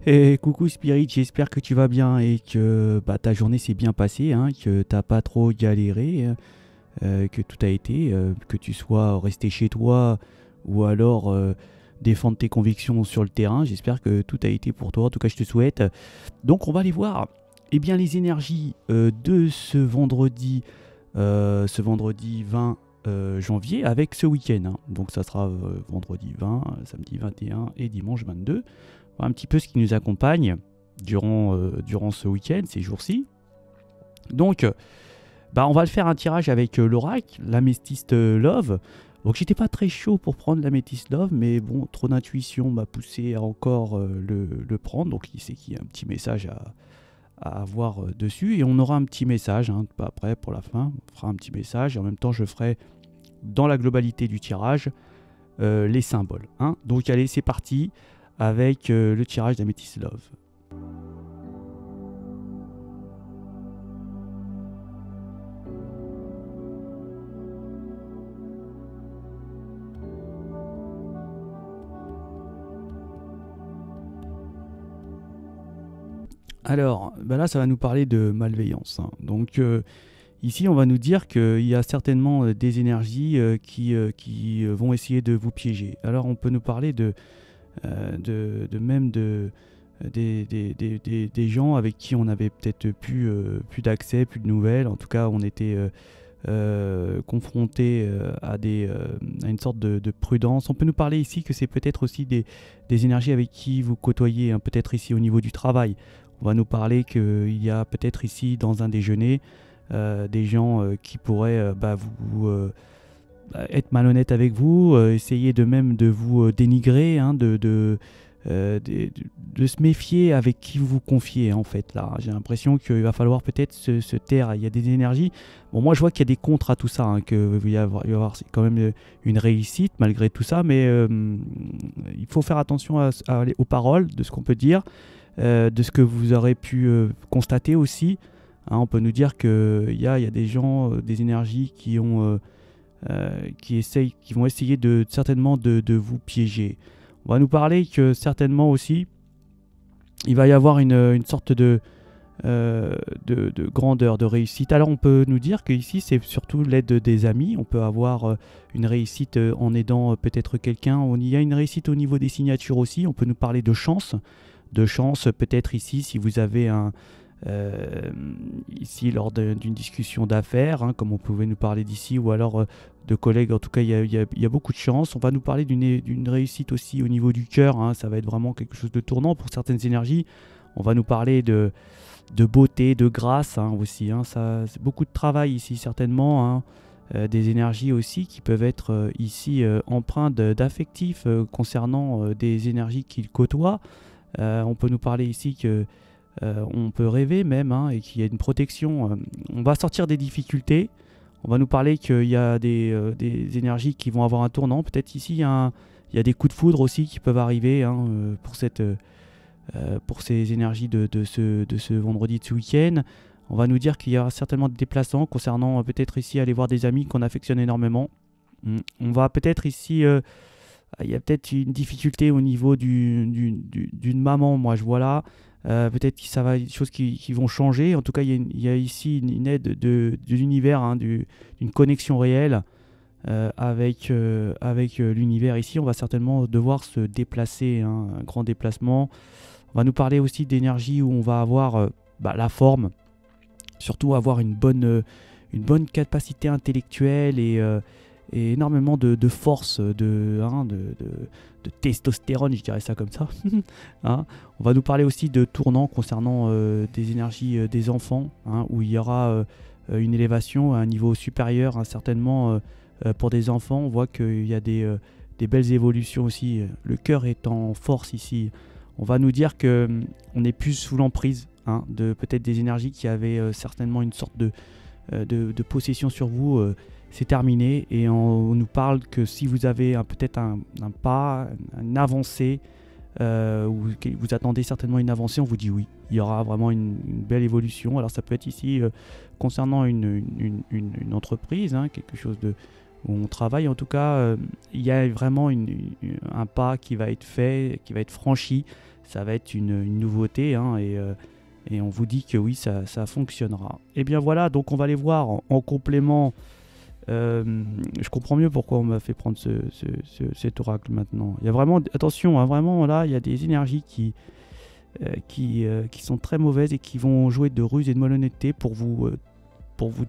Et coucou Spirit, j'espère que tu vas bien et que ta journée s'est bien passée, hein, que t'as pas trop galéré, que tout a été, que tu sois resté chez toi ou alors défendre tes convictions sur le terrain. J'espère que tout a été pour toi, en tout cas je te souhaite. Donc on va aller voir les énergies de ce vendredi 20 janvier avec ce week-end, hein. Donc ça sera vendredi 20, samedi 21 et dimanche 22. Un petit peu ce qui nous accompagne durant ce week-end, ces jours-ci. Donc, on va le faire un tirage avec l'oracle, l'améthyste Love. Donc, j'étais pas très chaud pour prendre l'améthyste Love, mais bon, trop d'intuition m'a poussé à encore le prendre. Donc, il sait qu'il y a un petit message à avoir dessus. Et on aura un petit message, hein, après, pour la fin. On fera un petit message. Et en même temps, je ferai, dans la globalité du tirage, les symboles, hein. Donc, allez, c'est parti avec le tirage d'Amethyst Love. Alors, là, ça va nous parler de malveillance, hein. Donc, ici, on va nous dire qu'il y a certainement des énergies qui vont essayer de vous piéger. Alors, on peut nous parler des gens avec qui on n'avait peut-être plus d'accès, plus de nouvelles. En tout cas, on était confronté à une sorte de prudence. On peut nous parler ici que c'est peut-être aussi des énergies avec qui vous côtoyez, hein, peut-être ici au niveau du travail. On va nous parler qu'il y a peut-être ici dans un déjeuner des gens qui pourraient être malhonnêtes avec vous, essayer de vous dénigrer, hein, de se méfier avec qui vous vous confiez, en fait. Là, j'ai l'impression qu'il va falloir peut-être se taire. Il y a des énergies. Bon, moi, je vois qu'il y a des contres à tout ça, hein, qu'il va y avoir quand même une réussite malgré tout ça, mais il faut faire attention aux paroles, de ce qu'on peut dire, de ce que vous aurez pu constater aussi. Hein, on peut nous dire qu'il y a des gens, des énergies qui vont essayer certainement de vous piéger. On va nous parler que certainement aussi, il va y avoir une sorte de grandeur, de réussite. Alors on peut nous dire qu'ici c'est surtout l'aide des amis. On peut avoir une réussite en aidant peut-être quelqu'un. Il y a une réussite au niveau des signatures aussi. On peut nous parler de chance. De chance peut-être ici si vous avez ici lors d'une discussion d'affaires, hein, comme on pouvait nous parler d'ici, ou alors de collègues. En tout cas, il y a beaucoup de chance. On va nous parler d'une réussite aussi au niveau du cœur, hein. Ça va être vraiment quelque chose de tournant pour certaines énergies. On va nous parler de beauté, de grâce, hein, aussi, hein. Ça, c'est beaucoup de travail ici certainement, hein. Des énergies aussi qui peuvent être ici empreintes d'affectifs concernant des énergies qu'ils côtoient. On peut nous parler ici que on peut rêver même, hein, et qu'il y a une protection. On va sortir des difficultés. On va nous parler qu'il y a des énergies qui vont avoir un tournant. Peut-être ici, il y a des coups de foudre aussi qui peuvent arriver, hein, pour ces énergies de ce vendredi, de ce week-end. On va nous dire qu'il y aura certainement des déplacements concernant peut-être ici aller voir des amis qu'on affectionne énormément. On va peut-être ici... il y a peut-être une difficulté au niveau d'une maman, moi je vois là. Peut-être que ça va des choses qui vont changer. En tout cas, il y a ici une aide de l'univers, hein, d'une connexion réelle avec l'univers. Ici, on va certainement devoir se déplacer, hein, un grand déplacement. On va nous parler aussi d'énergie où on va avoir la forme, surtout avoir une bonne capacité intellectuelle et énormément de force, de testostérone, je dirais ça comme ça. Hein. On va nous parler aussi de tournants concernant des énergies des enfants, hein, où il y aura une élévation à un niveau supérieur, hein, certainement pour des enfants. On voit qu'il y a des belles évolutions aussi. Le cœur est en force ici. On va nous dire qu'on est plus sous l'emprise, hein, de peut-être des énergies qui avaient certainement une sorte de possession sur vous. C'est terminé et on nous parle que si vous avez peut-être un pas, une avancée, ou que vous attendez certainement une avancée, on vous dit oui. Il y aura vraiment une belle évolution. Alors ça peut être ici concernant une entreprise, hein, quelque chose où on travaille. En tout cas, il y a vraiment un pas qui va être fait, qui va être franchi. ça va être une nouveauté, hein, et on vous dit que oui, ça fonctionnera. Et bien voilà, donc on va aller voir en complément. Je comprends mieux pourquoi on m'a fait prendre cet oracle maintenant. Il y a vraiment, attention, hein, vraiment là, il y a des énergies qui sont très mauvaises et qui vont jouer de ruse et de malhonnêteté pour vous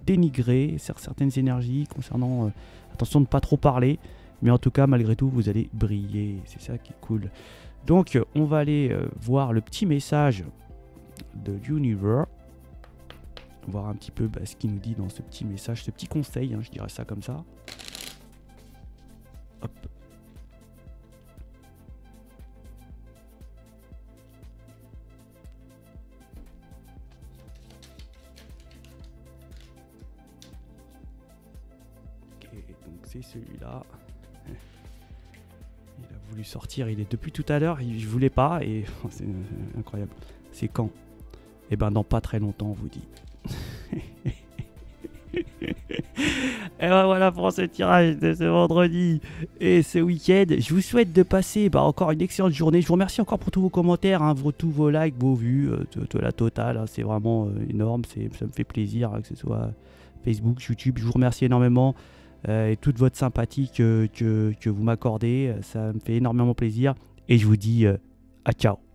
dénigrer certaines énergies concernant. Attention de ne pas trop parler, mais en tout cas, malgré tout, vous allez briller. C'est ça qui est cool. Donc, on va aller voir le petit message de l'univers. Voir un petit peu ce qu'il nous dit dans ce petit message, ce petit conseil, hein, je dirais ça comme ça. Hop. Ok, donc c'est celui-là. Il a voulu sortir, il est depuis tout à l'heure, je voulais pas, et c'est incroyable. C'est quand? Eh ben dans pas très longtemps, on vous dit. Et ben voilà pour ce tirage de ce vendredi et ce week-end. Je vous souhaite de passer encore une excellente journée. Je vous remercie encore pour tous vos commentaires, hein, tous vos likes, vos vues, de la totale. Hein, c'est vraiment énorme, ça me fait plaisir, hein, que ce soit Facebook, YouTube. Je vous remercie énormément et toute votre sympathie que vous m'accordez. Ça me fait énormément plaisir et je vous dis à ciao.